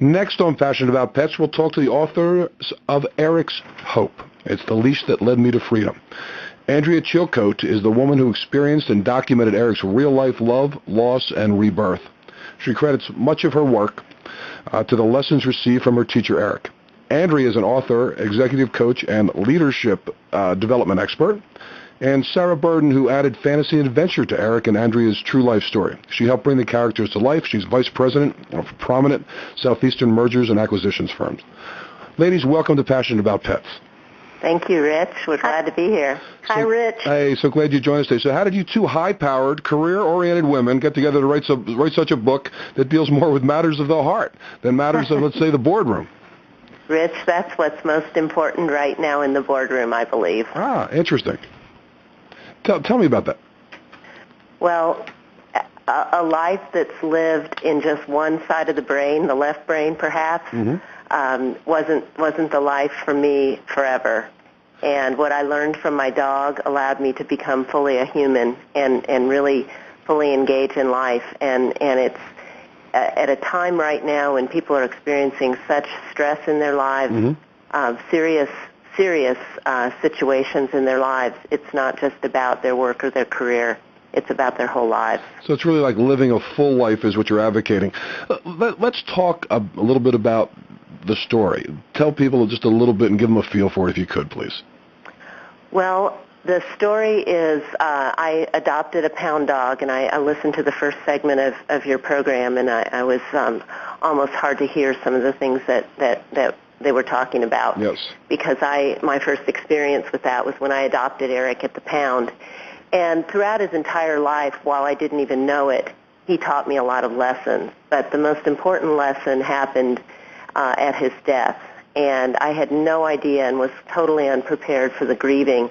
Next on Passionate About Pets, we'll talk to the authors of Erik's Hope. It's the leash that led me to freedom. Andrea Chilcote is the woman who experienced and documented Erik's real-life love, loss, and rebirth. She credits much of her work to the lessons received from her teacher, Erik. Andrea is an author, executive coach, and leadership development expert. And Sarah Burden, who added fantasy and adventure to Erik and Andrea's true life story. She helped bring the characters to life. She's vice president of prominent Southeastern mergers and acquisitions firms. Ladies, welcome to Passionate About Pets. Thank you, Rich. We're glad to be here. Hi, Rich. Hey, so glad you joined us today. So how did you two high-powered, career-oriented women get together to write such a book that deals more with matters of the heart than matters of, let's say, the boardroom? Rich, that's what's most important right now in the boardroom, I believe. Ah, interesting. Tell me about that. Well, a life that's lived in just one side of the brain, the left brain perhaps, wasn't the life for me forever. And what I learned from my dog allowed me to become fully a human and really fully engage in life. And it's at a time right now when people are experiencing such stress in their lives, serious situations in their lives. It's not just about their work or their career. It's about their whole lives. So it's really like living a full life is what you're advocating. Let's talk a little bit about the story. Tell people just a little bit and give them a feel for it if you could, please. Well, the story is I adopted a pound dog, and I listened to the first segment of your program, and I was almost hard to hear some of the things that they were talking about. Yes. Because my first experience with that was when I adopted Erik at the pound. And throughout his entire life, while I didn't even know it, he taught me a lot of lessons. But the most important lesson happened at his death. And I had no idea and was totally unprepared for the grieving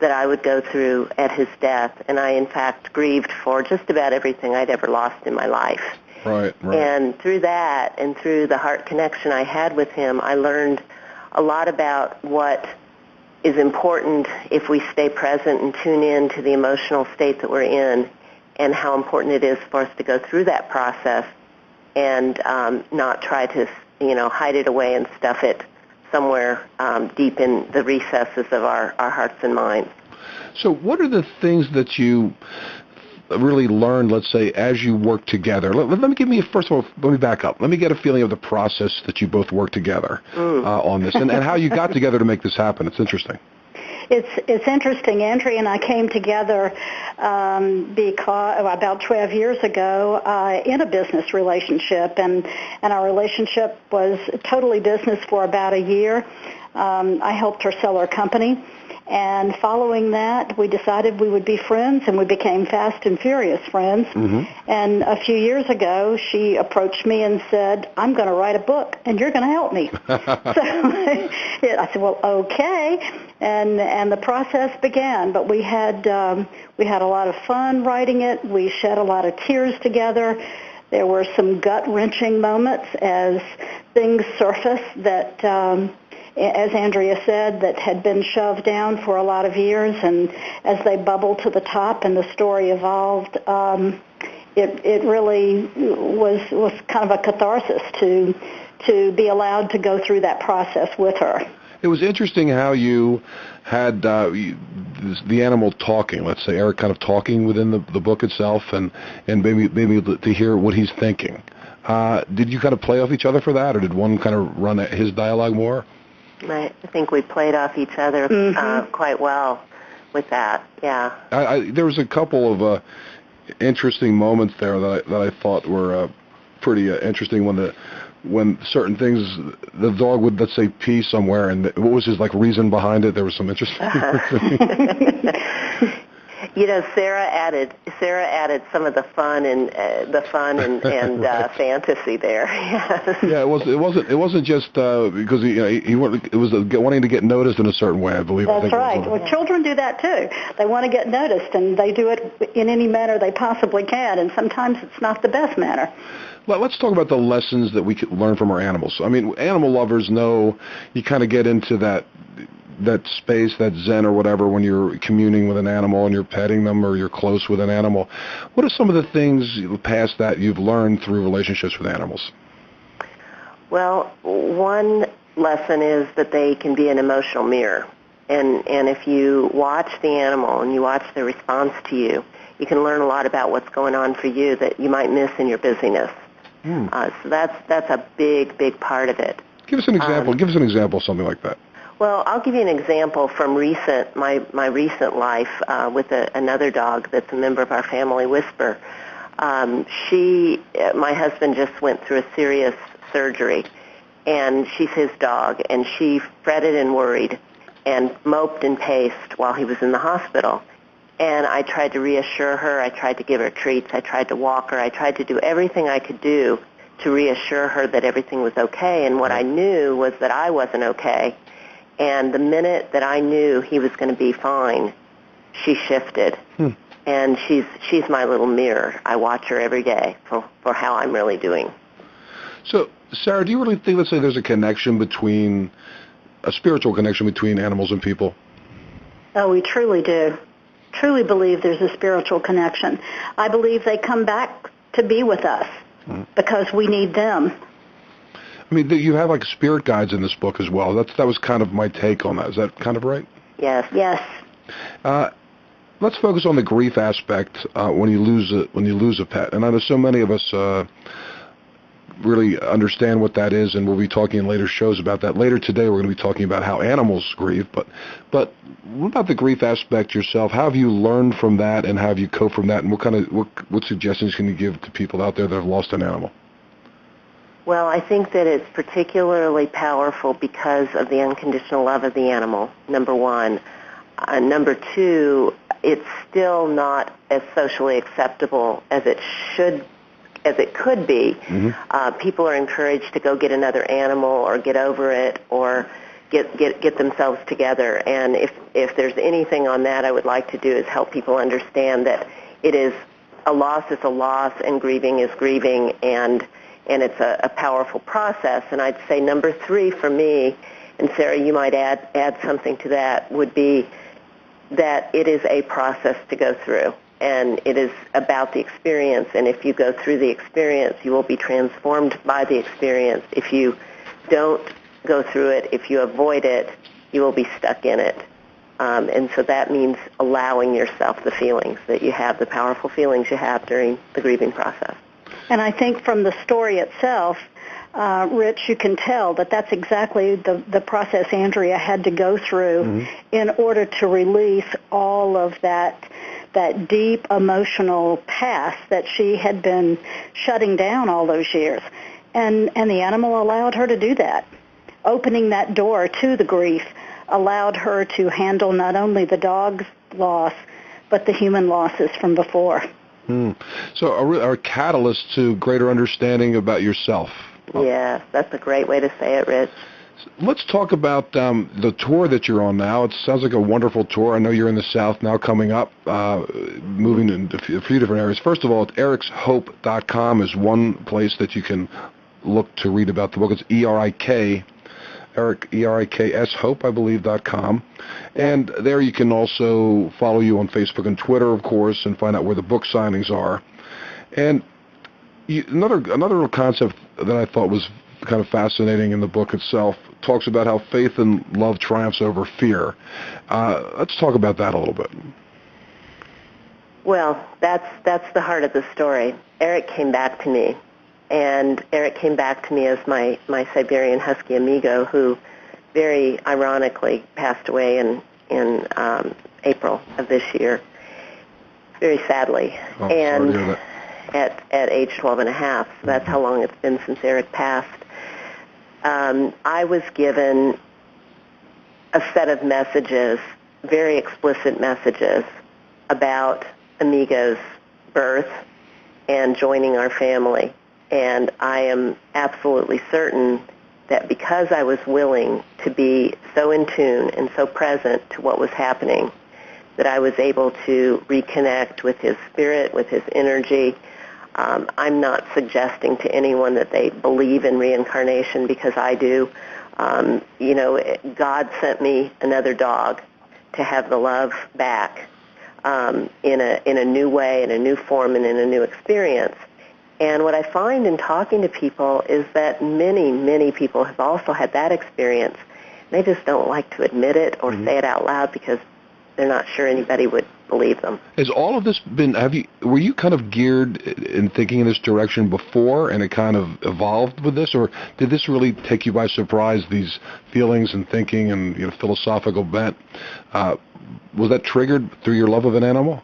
that I would go through at his death. And I, in fact, grieved for just about everything I'd ever lost in my life. Right. And through that and through the heart connection I had with him, I learned a lot about what is important if we stay present and tune in to the emotional state that we're in, and how important it is for us to go through that process and not try to, hide it away and stuff it somewhere deep in the recesses of our hearts and minds. So what are the things that you really learned, let's say, as you work together? Let me back up. Let me get a feeling of the process that you both work together on this, and how you got together to make this happen. It's interesting. It's interesting. Andrea and I came together because about 12 years ago in a business relationship, and our relationship was totally business for about a year. I helped her sell her company. And following that, we decided we would be friends, and we became fast and furious friends. And a few years ago, she approached me and said, "I'm going to write a book, and you're going to help me." So I said, "Well, okay." And the process began. But we had a lot of fun writing it. We shed a lot of tears together. There were some gut-wrenching moments as things surfaced that, as Andrea said, that had been shoved down for a lot of years, and as they bubbled to the top and the story evolved, it really was kind of a catharsis to be allowed to go through that process with her. It was interesting how you had the animal talking, let's say, Erik kind of talking within the book itself, and maybe to hear what he's thinking. Did you kind of play off each other for that, or did one kind of run his dialogue more? I think we played off each other quite well with that, yeah. There was a couple of interesting moments there that I thought were pretty interesting when certain things, the dog would, let's say, pee somewhere, and what was his reason behind it? There was some interesting Sarah added some of the fun and fantasy there. Yeah, it wasn't just because it was wanting to get noticed in a certain way, I believe. That's right. Well, children do that too. They want to get noticed, and they do it in any manner they possibly can, and sometimes it's not the best manner. Let's talk about the lessons that we can learn from our animals. I mean, animal lovers know you kind of get into that space, that zen or whatever, when you're communing with an animal and you're petting them or you're close with an animal. What are some of the things past that you've learned through relationships with animals? Well, one lesson is that they can be an emotional mirror. And if you watch the animal and you watch their response to you, you can learn a lot about what's going on for you that you might miss in your busyness. So that's a big part of it. Give us an example. Give us an example of something like that. Well, I'll give you an example from my recent life with another dog that's a member of our family, Whisper. My husband just went through a serious surgery, and she's his dog, and she fretted and worried and moped and paced while he was in the hospital. And I tried to reassure her. I tried to give her treats. I tried to walk her. I tried to do everything I could do to reassure her that everything was okay. And what I knew was that I wasn't okay. And the minute that I knew he was going to be fine, she shifted. And she's my little mirror. I watch her every day for how I'm really doing. So, Sarah, do you really think, let's say, there's a spiritual connection between animals and people? Oh, we truly do. Truly believe there's a spiritual connection. I believe they come back to be with us because we need them. I mean, you have like spirit guides in this book as well. That was kind of my take on that. Is that kind of right? Yes. Yes. Let's focus on the grief aspect when you lose a pet. And I know so many of us really understand what that is, and we'll be talking in later shows about that. Later today, we're going to be talking about how animals grieve. But what about the grief aspect yourself? How have you learned from that, and how have you coped from that? And what suggestions can you give to people out there that have lost an animal? Well, I think that it's particularly powerful because of the unconditional love of the animal, number one. Number two, it's still not as socially acceptable as it could be. People are encouraged to go get another animal or get over it or get themselves together. And if there's anything on that I would like to do is help people understand that it is a loss is a loss and grieving is grieving, and it's a powerful process. And I'd say number three for me, and Sarah, you might add something to that, would be that it is a process to go through. And it is about the experience. And if you go through the experience, you will be transformed by the experience. If you don't go through it, if you avoid it, you will be stuck in it. And so that means allowing yourself the feelings that you have, the powerful feelings you have during the grieving process. And I think from the story itself, Rich, you can tell that that's exactly the process Andrea had to go through in order to release all of that deep emotional past that she had been shutting down all those years. And the animal allowed her to do that. Opening that door to the grief allowed her to handle not only the dog's loss, but the human losses from before. So a catalyst to greater understanding about yourself. Yes, that's a great way to say it, Rich. Let's talk about the tour that you're on now. It sounds like a wonderful tour. I know you're in the South now coming up, moving into a few different areas. First of all, erikshope.com is one place that you can look to read about the book. It's Erik, E-R-I-K-S, Hope, I believe, .com. And there you can also follow you on Facebook and Twitter, of course, and find out where the book signings are. And another little concept that I thought was kind of fascinating in the book itself talks about how faith and love triumphs over fear. Let's talk about that a little bit. Well, that's the heart of the story. Erik came back to me. And Erik came back to me as my Siberian Husky amigo, who very ironically passed away in April of this year, very sadly. Oh, and sorry to hear that. At age 12 and a half. So that's how long it's been since Erik passed. I was given a set of messages, very explicit messages, about Amigo's birth and joining our family. And I am absolutely certain that because I was willing to be so in tune and so present to what was happening, that I was able to reconnect with his spirit, with his energy. I'm not suggesting to anyone that they believe in reincarnation, because I do. God sent me another dog to have the love back in a new way, in a new form, and in a new experience. And what I find in talking to people is that many, many people have also had that experience. They just don't like to admit it or say it out loud because they're not sure anybody would believe them. Has all of this been, were you kind of geared in thinking in this direction before and it kind of evolved with this, or did this really take you by surprise, these feelings and thinking and philosophical bent? Was that triggered through your love of an animal?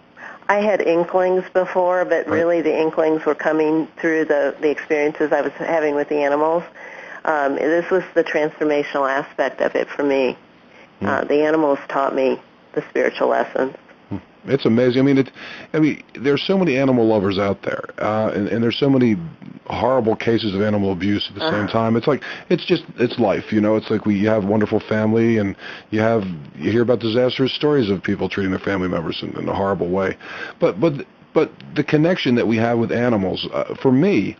I had inklings before, but really the inklings were coming through the experiences I was having with the animals. This was the transformational aspect of it for me. The animals taught me the spiritual lessons. It's amazing. I mean, there's so many animal lovers out there, and there's so many horrible cases of animal abuse at the same time. It's life, It's like you have a wonderful family, and you hear about disastrous stories of people treating their family members in a horrible way. But the connection that we have with animals, for me.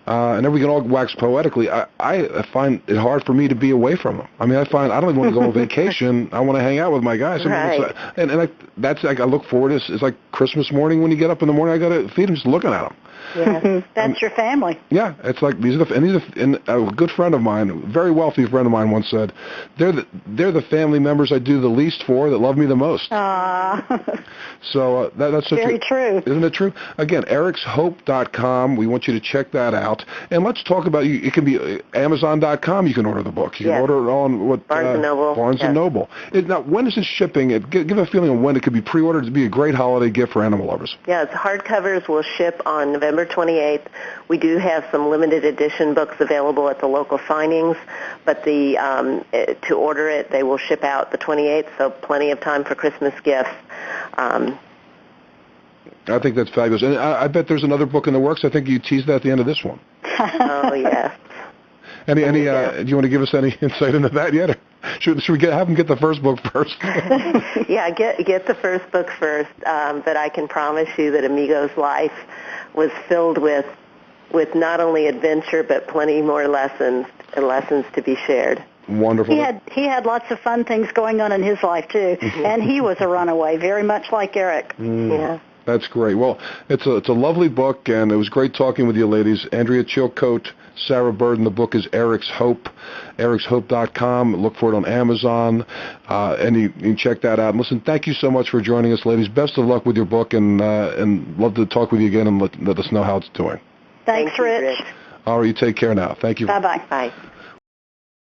And then we can all wax poetically. I find it hard for me to be away from them. I mean, I don't even want to go on vacation. I want to hang out with my guys. Right. I look forward to. It's like Christmas morning when you get up in the morning. I got to feed them just looking at them. Yeah, that's your family. Yeah, it's like and a good friend of mine, a very wealthy friend of mine, once said, "They're the family members I do the least for that love me the most." So that's such very true. Isn't it true? Again, ericshope.com. We want you to check that out, and let's talk about you. It can be Amazon.com. You can order the book. You can order it on Barnes and Noble. Barnes and Noble. Now, when is this shipping? Give a feeling of when it could be pre-ordered to be a great holiday gift for animal lovers. Yeah, it's hardcovers will ship on November 28th. We do have some limited edition books available at the local signings, but to order it, they will ship out the 28th, so plenty of time for Christmas gifts. I think that's fabulous. And I bet there's another book in the works. I think you teased that at the end of this one. Oh, yes. Do you want to give us any insight into that yet? Or should we have them get the first book first? Yeah, get the first book first. But I can promise you that Amigo's life was filled with not only adventure but plenty more lessons to be shared. Wonderful. He had lots of fun things going on in his life too, and he was a runaway, very much like Erik. Yeah. That's great. Well, it's a lovely book, and it was great talking with you ladies. Andrea Chilcote, Sarah Burden. The book is Eric's Hope, ericshope.com. Look for it on Amazon, and you can check that out. And listen, thank you so much for joining us, ladies. Best of luck with your book, and love to talk with you again and let us know how it's doing. Thanks, Rich. All right, you take care now. Thank you. Bye-bye. Bye.